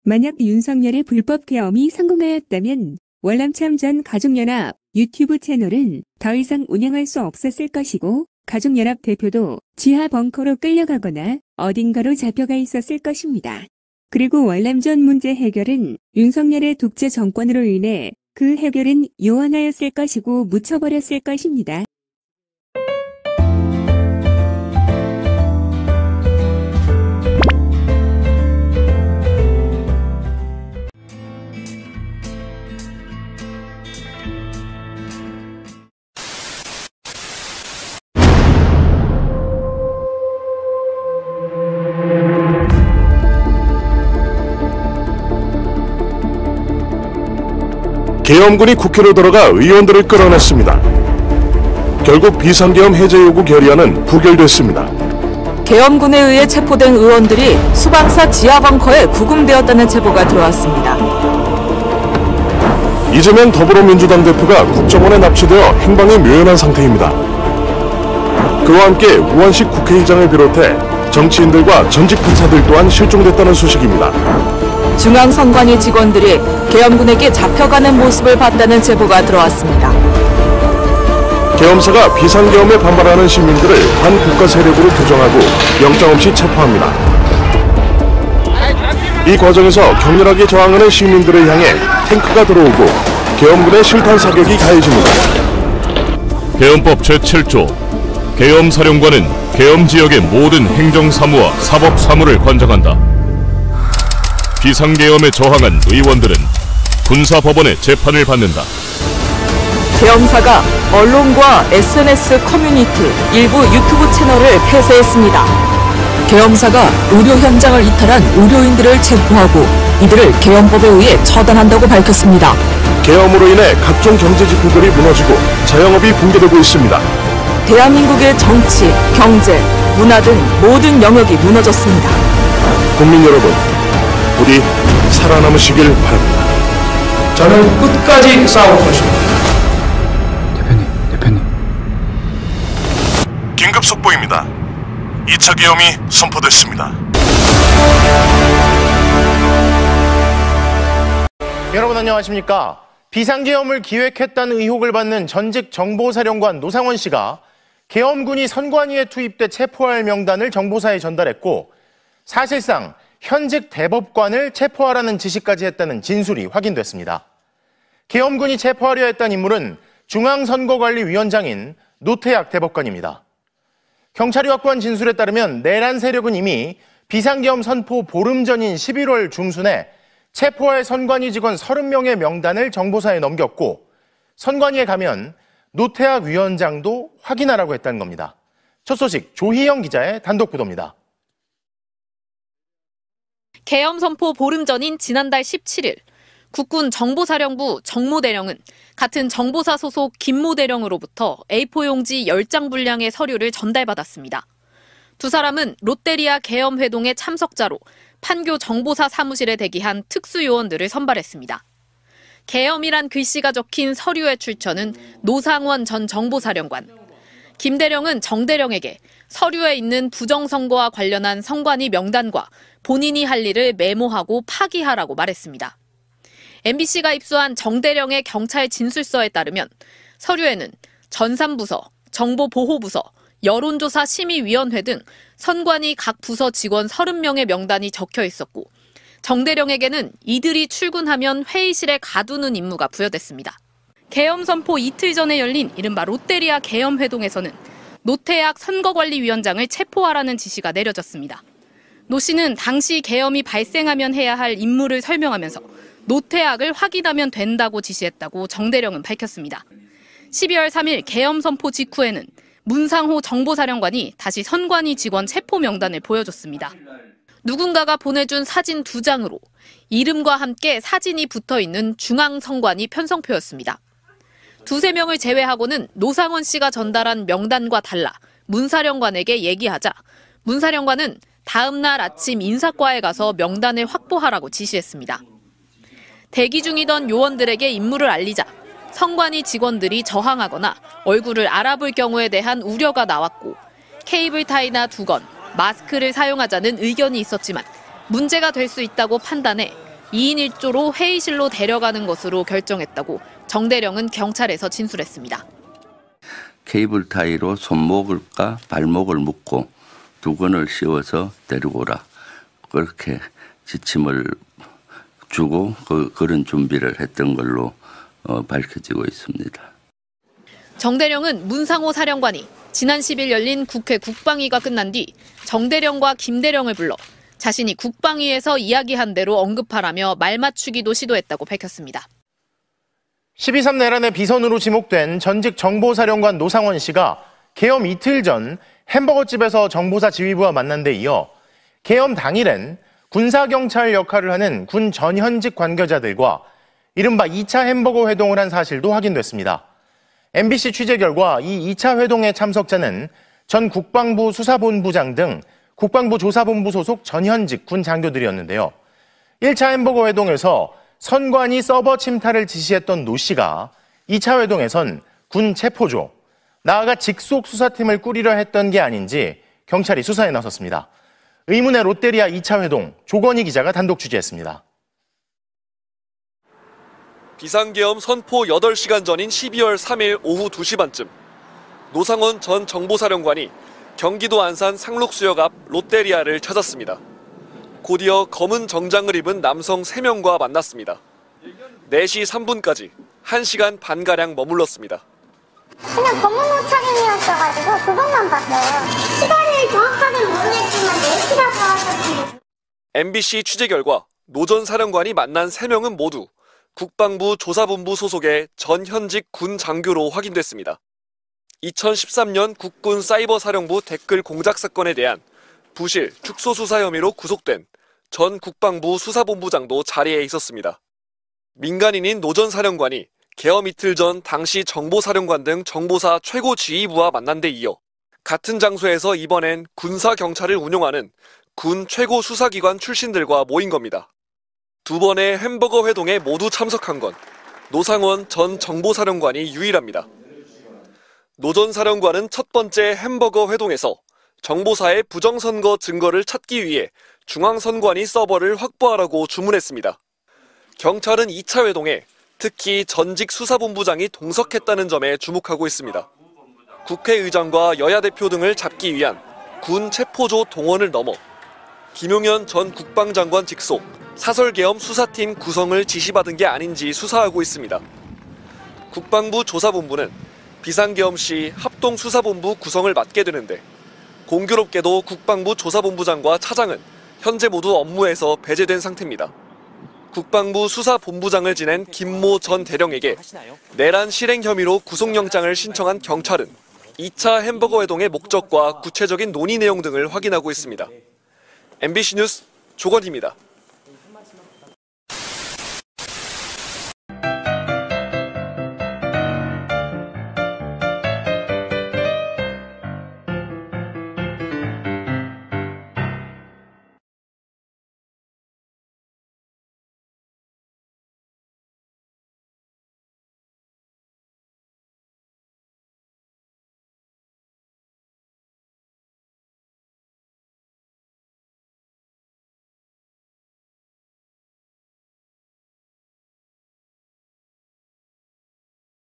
만약 윤석열의 불법 계엄이 성공하였다면 월남참 전 가족연합 유튜브 채널은 더 이상 운영할 수 없었을 것이고 가족연합 대표도 지하 벙커로 끌려가거나 어딘가로 잡혀가 있었을 것입니다. 그리고 월남전 문제 해결은 윤석열의 독재 정권으로 인해 그 해결은 요원하였을 것이고 묻혀버렸을 것입니다. 계엄군이 국회로 들어가 의원들을 끌어냈습니다. 결국 비상계엄 해제 요구 결의안은 부결됐습니다. 계엄군에 의해 체포된 의원들이 수방사 지하 벙커에 구금되었다는 제보가 들어왔습니다. 이재명 더불어민주당 대표가 국정원에 납치되어 행방이 묘연한 상태입니다. 그와 함께 우한식 국회의장을 비롯해 정치인들과 전직 판사들 또한 실종됐다는 소식입니다. 중앙선관위 직원들이 계엄군에게 잡혀가는 모습을 봤다는 제보가 들어왔습니다. 계엄사가 비상계엄에 반발하는 시민들을 반국가 세력으로 규정하고 영장 없이 체포합니다. 이 과정에서 격렬하게 저항하는 시민들을 향해 탱크가 들어오고 계엄군의 실탄 사격이 가해집니다. 계엄법 제7조 계엄사령관은 계엄지역의 모든 행정사무와 사법사무를 관장한다. 비상계엄에 저항한 의원들은 군사법원의 재판을 받는다. 계엄사가 언론과 SNS 커뮤니티, 일부 유튜브 채널을 폐쇄했습니다. 계엄사가 의료 현장을 이탈한 의료인들을 체포하고 이들을 계엄법에 의해 처단한다고 밝혔습니다. 계엄으로 인해 각종 경제 지표들이 무너지고 자영업이 붕괴되고 있습니다. 대한민국의 정치, 경제, 문화 등 모든 영역이 무너졌습니다. 국민 여러분, 우리 살아남으시길 바랍니다. 저는 끝까지 싸울 것입니다. 대표님. 긴급 속보입니다. 2차 계엄이 선포됐습니다. 여러분 안녕하십니까? 비상계엄을 기획했다는 의혹을 받는 전직 정보사령관 노상원 씨가 계엄군이 선관위에 투입돼 체포할 명단을 정보사에 전달했고 사실상 현직 대법관을 체포하라는 지시까지 했다는 진술이 확인됐습니다. 계엄군이 체포하려 했던 인물은 중앙선거관리위원장인 노태학 대법관입니다. 경찰이 확보한 진술에 따르면 내란 세력은 이미 비상계엄 선포 보름 전인 11월 중순에 체포할 선관위 직원 30명의 명단을 정보사에 넘겼고 선관위에 가면 노태학 위원장도 확인하라고 했다는 겁니다. 첫 소식 조희영 기자의 단독 보도입니다. 계엄 선포 보름 전인 지난달 17일 국군 정보사령부 정모대령은 같은 정보사 소속 김모대령으로부터 A4 용지 10장 분량의 서류를 전달받았습니다. 두 사람은 롯데리아 계엄 회동의 참석자로 판교 정보사 사무실에 대기한 특수요원들을 선발했습니다. 계엄이란 글씨가 적힌 서류의 출처는 노상원 전 정보사령관. 김 대령은 정 대령에게 서류에 있는 부정선거와 관련한 선관위 명단과 본인이 할 일을 메모하고 파기하라고 말했습니다. MBC가 입수한 정 대령의 경찰 진술서에 따르면 서류에는 전산부서, 정보보호부서, 여론조사 심의위원회 등 선관위 각 부서 직원 30명의 명단이 적혀 있었고 정 대령에게는 이들이 출근하면 회의실에 가두는 임무가 부여됐습니다. 계엄 선포 이틀 전에 열린 이른바 롯데리아 계엄 회동에서는 노태학 선거관리위원장을 체포하라는 지시가 내려졌습니다. 노 씨는 당시 계엄이 발생하면 해야 할 임무를 설명하면서 노태학을 확인하면 된다고 지시했다고 정 대령은 밝혔습니다. 12월 3일 계엄 선포 직후에는 문상호 정보사령관이 다시 선관위 직원 체포 명단을 보여줬습니다. 누군가가 보내준 사진 2장으로 이름과 함께 사진이 붙어있는 중앙선관위 편성표였습니다. 2-3명을 제외하고는 노상원 씨가 전달한 명단과 달라 문 사령관에게 얘기하자 문 사령관은 다음 날 아침 인사과에 가서 명단을 확보하라고 지시했습니다. 대기 중이던 요원들에게 임무를 알리자 선관위 직원들이 저항하거나 얼굴을 알아볼 경우에 대한 우려가 나왔고 케이블 타이나 두건, 마스크를 사용하자는 의견이 있었지만 문제가 될 수 있다고 판단해 2인 1조로 회의실로 데려가는 것으로 결정했다고 정 대령은 경찰에서 진술했습니다. 케이블 타이로 손목을과 발목을 묶고 두건을 씌워서 데리고 오라. 그렇게 지침을 주고 그런 준비를 했던 걸로 밝혀지고 있습니다. 정 대령은 문상호 사령관이 지난 10일 열린 국회 국방위가 끝난 뒤 정 대령과 김 대령을 불러 자신이 국방위에서 이야기한 대로 언급하라며 말맞추기도 시도했다고 밝혔습니다. 12.3 내란의 비선으로 지목된 전직 정보사령관 노상원 씨가 계엄 이틀 전 햄버거집에서 정보사 지휘부와 만난 데 이어 계엄 당일엔 군사경찰 역할을 하는 군 전현직 관계자들과 이른바 2차 햄버거 회동을 한 사실도 확인됐습니다. MBC 취재 결과 이 2차 회동의 참석자는 전 국방부 수사본부장 등 국방부 조사본부 소속 전현직 군 장교들이었는데요. 1차 햄버거 회동에서 선관위 서버 침탈을 지시했던 노 씨가 2차 회동에선 군 체포조, 나아가 직속 수사팀을 꾸리려 했던 게 아닌지 경찰이 수사에 나섰습니다. 의문의 롯데리아 2차 회동, 조건희 기자가 단독 취재했습니다. 비상계엄 선포 8시간 전인 12월 3일 오후 2시 반쯤 노상원 전 정보사령관이 경기도 안산 상록수역 앞 롯데리아를 찾았습니다. 곧이어 검은 정장을 입은 남성 3명과 만났습니다. 4시 3분까지 1시간 반가량 머물렀습니다. 그냥 검은 옷 차림이었어가지고 그것만 봤어요. 시간을 정확하게 모르겠지만 4시라고 하셨습니다. MBC 취재 결과 노 전 사령관이 만난 3명은 모두 국방부 조사본부 소속의 전현직 군 장교로 확인됐습니다. 2013년 국군 사이버사령부 댓글 공작 사건에 대한 부실, 축소수사 혐의로 구속된 전 국방부 수사본부장도 자리에 있었습니다. 민간인인 노 전 사령관이 계엄 이틀 전 당시 정보사령관 등 정보사 최고 지휘부와 만난 데 이어 같은 장소에서 이번엔 군사경찰을 운용하는 군 최고 수사기관 출신들과 모인 겁니다. 두 번의 햄버거 회동에 모두 참석한 건 노상원 전 정보사령관이 유일합니다. 노 전 사령관은 첫 번째 햄버거 회동에서 정보사의 부정선거 증거를 찾기 위해 중앙선관위 서버를 확보하라고 주문했습니다. 경찰은 2차 회동에 특히 전직 수사본부장이 동석했다는 점에 주목하고 있습니다. 국회의장과 여야 대표 등을 잡기 위한 군 체포조 동원을 넘어 김용현 전 국방장관 직속 사설계엄 수사팀 구성을 지시받은 게 아닌지 수사하고 있습니다. 국방부 조사본부는 비상계엄 시 합동수사본부 구성을 맡게 되는데 공교롭게도 국방부 조사본부장과 차장은 현재 모두 업무에서 배제된 상태입니다. 국방부 수사본부장을 지낸 김모 전 대령에게 내란 실행 혐의로 구속영장을 신청한 경찰은 2차 햄버거 회동의 목적과 구체적인 논의 내용 등을 확인하고 있습니다. MBC 뉴스 조건희입니다.